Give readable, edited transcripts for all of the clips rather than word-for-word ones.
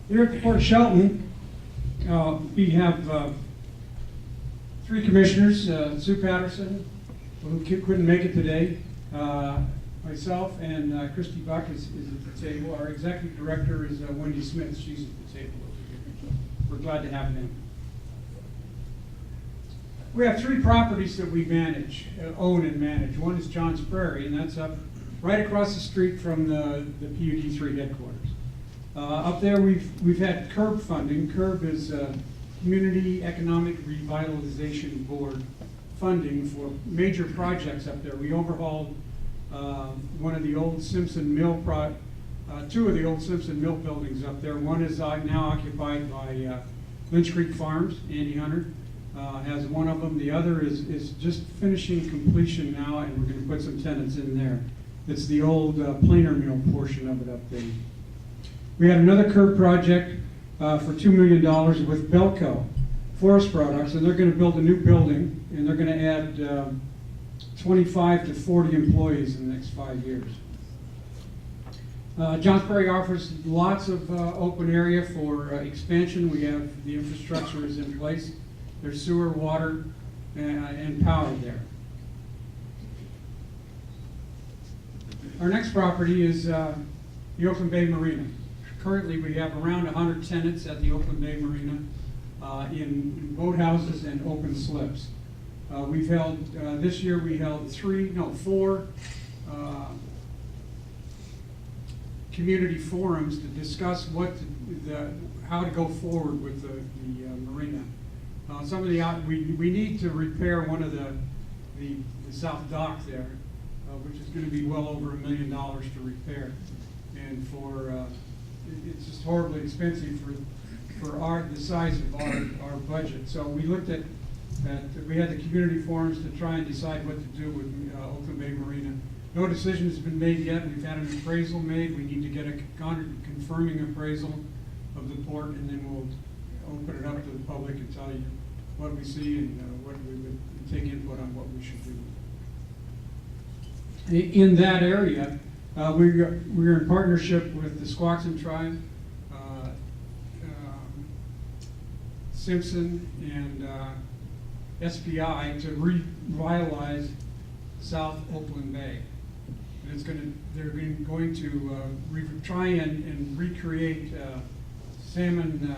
Here at the Port of Shelton, we have three commissioners, Sue Patterson, who couldn't make it today, myself, and Christy Buck is at the table. Our executive director is Wendy Smith. She's at the table over here. We're glad to have them. We have three properties that we manage, own and manage. One is Johns Prairie, and that's up right across the street from the PUD 3 headquarters. Up there, we've had CURB funding. CURB is Community Economic Revitalization Board funding for major projects up there. We overhauled one of the old Simpson Mill, two of the old Simpson Mill buildings up there. One is now occupied by Lynch Creek Farms. Andy Hunter has one of them. The other is just finishing completion now, and we're going to put some tenants in there. It's the old planer mill portion of it up there. We had another curb project for $2 million with Belco Forest Products, and they're going to build a new building, and they're going to add 25 to 40 employees in the next 5 years. Johns Prairie offers lots of open area for expansion. We have the infrastructure is in place. There's sewer, water, and power there. Our next property is the Oakland Bay Marina. Currently, we have around 100 tenants at the Oakland Bay Marina in boathouses and open slips. We've held, this year we held four community forums to discuss how to go forward with the marina. Some of the we need to repair one of the south dock there, which is going to be well over $1 million to repair, and it's just horribly expensive for the size of our budget. So we looked at we had the community forums to try and decide what to do with Oakland Bay Marina. No decision has been made yet. We've had an appraisal made. We need to get a confirming appraisal of the port, and then we'll open it up to the public and tell you what we see and what we would take input on what we should do. In that area, we're in partnership with the Squaxin Tribe, Simpson, and SPI to revitalize South Oakland Bay. And they're going to try and recreate salmon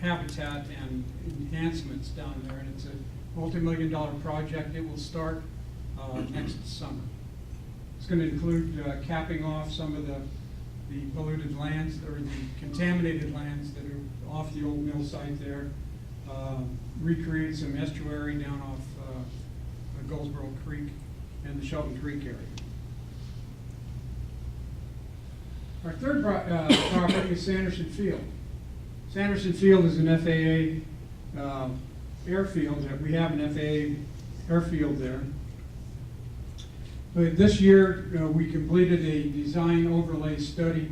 habitat and enhancements down there, and it's a multi-million-dollar project. It will start next summer. It's going to include capping off some of the polluted lands, or the contaminated lands that are off the old mill site there, recreate some estuary down off Goldsboro Creek and the Shelton Creek area. Our third property is Sanderson Field. Sanderson Field is an FAA airfield. We have an FAA airfield there. But this year, we completed a design overlay study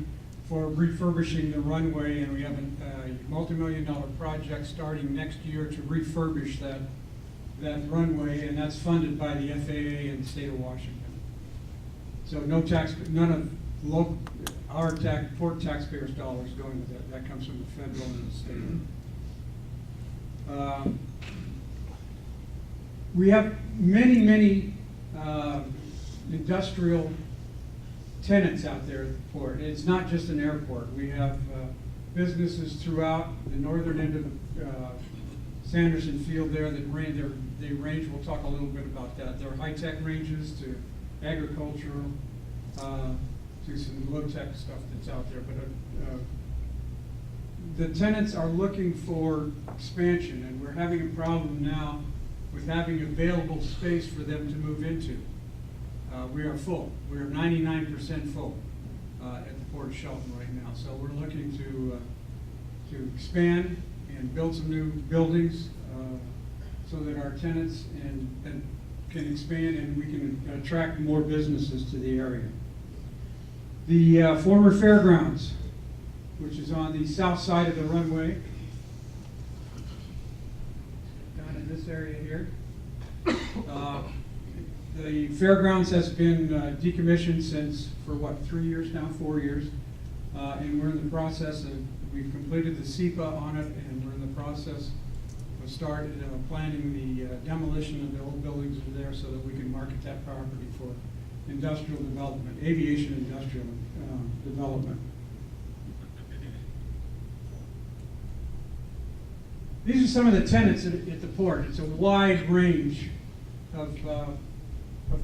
for refurbishing the runway, and we have a multi-million-dollar project starting next year to refurbish that runway, and that's funded by the FAA and the state of Washington. So none of our port taxpayers' dollars going with that. That comes from the federal and the state. We have many industrial tenants out there at the port. It's not just an airport. We have businesses throughout the northern end of the Sanderson Field there that range. We'll talk a little bit about that. There are high-tech ranges to agricultural, to some low-tech stuff that's out there. But the tenants are looking for expansion, and we're having a problem now with having available space for them to move into. We are full. We are 99% full at the Port of Shelton right now. So we're looking to expand and build some new buildings so that our tenants can expand and we can attract more businesses to the area. The former fairgrounds, which is on the south side of the runway, down in this area here. The fairgrounds has been decommissioned for 3 years now, 4 years. And we're in the process of, we've completed the SEPA on it, and we're in the process of started planning the demolition of the old buildings that are there so that we can market that property for industrial development, aviation industrial development. These are some of the tenants at the port. It's a wide range of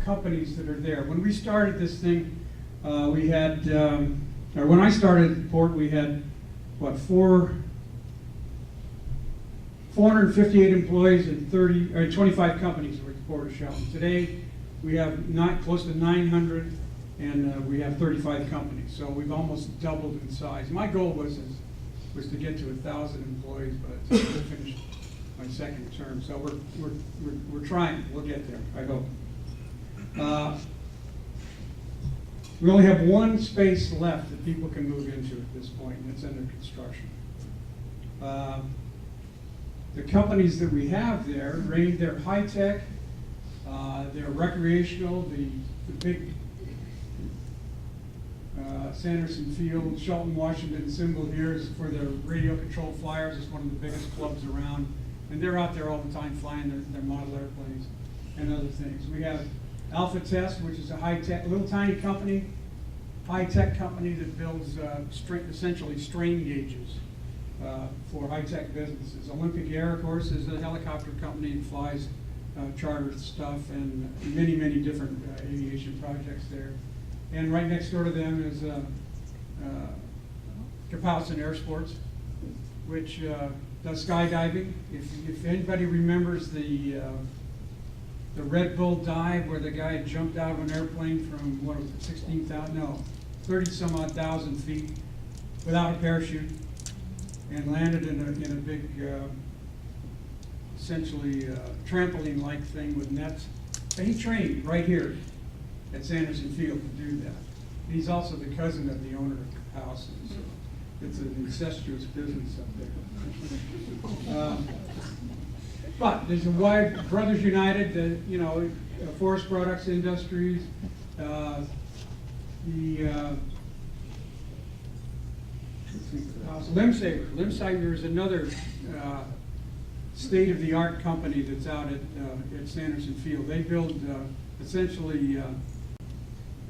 companies that are there. When we started this thing, we had, or when I started at the port, we had, what, 458 employees and 25 companies were at the port of Shelton. Today, we have close to 900, and we have 35 companies. So we've almost doubled in size. My goal was to get to 1,000 employees, but I finished my second term. So we're trying. We'll get there, I hope. We only have one space left that people can move into at this point, and it's under construction. The companies that we have there, they're high tech, they're recreational. The big Sanderson Field, Shelton, Washington symbol here is for the radio controlled flyers. It's one of the biggest clubs around, and they're out there all the time flying their model airplanes and other things. We have Alpha Test, which is a high-tech, little tiny company, high-tech company that builds essentially strain gauges for high-tech businesses. Olympic Air, of course, is a helicopter company that flies charter stuff and many, many different aviation projects there. And right next door to them is Kapowson Air Sports, which does skydiving. If anybody remembers the Red Bull dive where the guy jumped out of an airplane from, 30 some odd thousand feet without a parachute and landed in a big, essentially trampoline-like thing with nets. And he trained right here at Sanderson Field to do that. And he's also the cousin of the owner of Kapowson, so it's an incestuous business up there. But there's a wide, Brothers United, Forest Products Industries, Limsaver. Limsaver is another state-of-the-art company that's out at Sanderson Field. They build essentially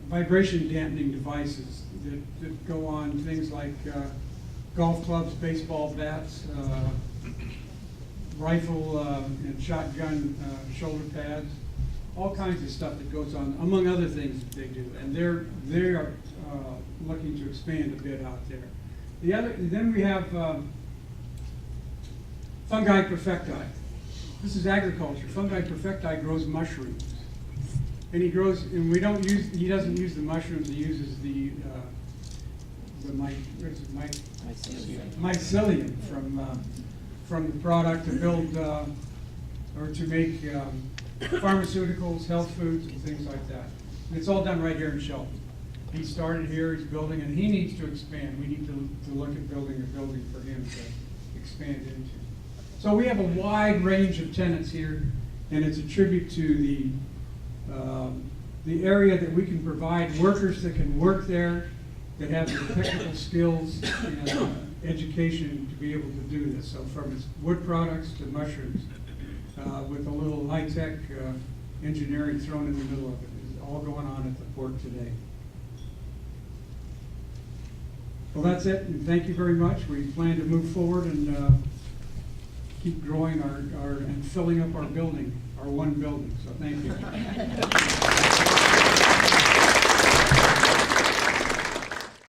vibration dampening devices that go on things like golf clubs, baseball bats, rifle and shotgun shoulder pads, all kinds of stuff that goes on, among other things that they do. And they are looking to expand a bit out there. Then we have Fungi Perfecti. This is agriculture. Fungi Perfecti grows mushrooms. And he doesn't use the mushrooms, he uses the mycelium from the product to build or to make pharmaceuticals, health foods, and things like that. And it's all done right here in Shelton. He started here, he's building, and he needs to expand. We need to look at building a building for him to expand into. So we have a wide range of tenants here, and it's a tribute to the area that we can provide workers that can work there, that have the technical skills and education to be able to do this. So from wood products to mushrooms, with a little high-tech engineering thrown in the middle of it, is all going on at the port today. Well, that's it, and thank you very much. We plan to move forward and keep growing and filling up our building, our one building. So thank you.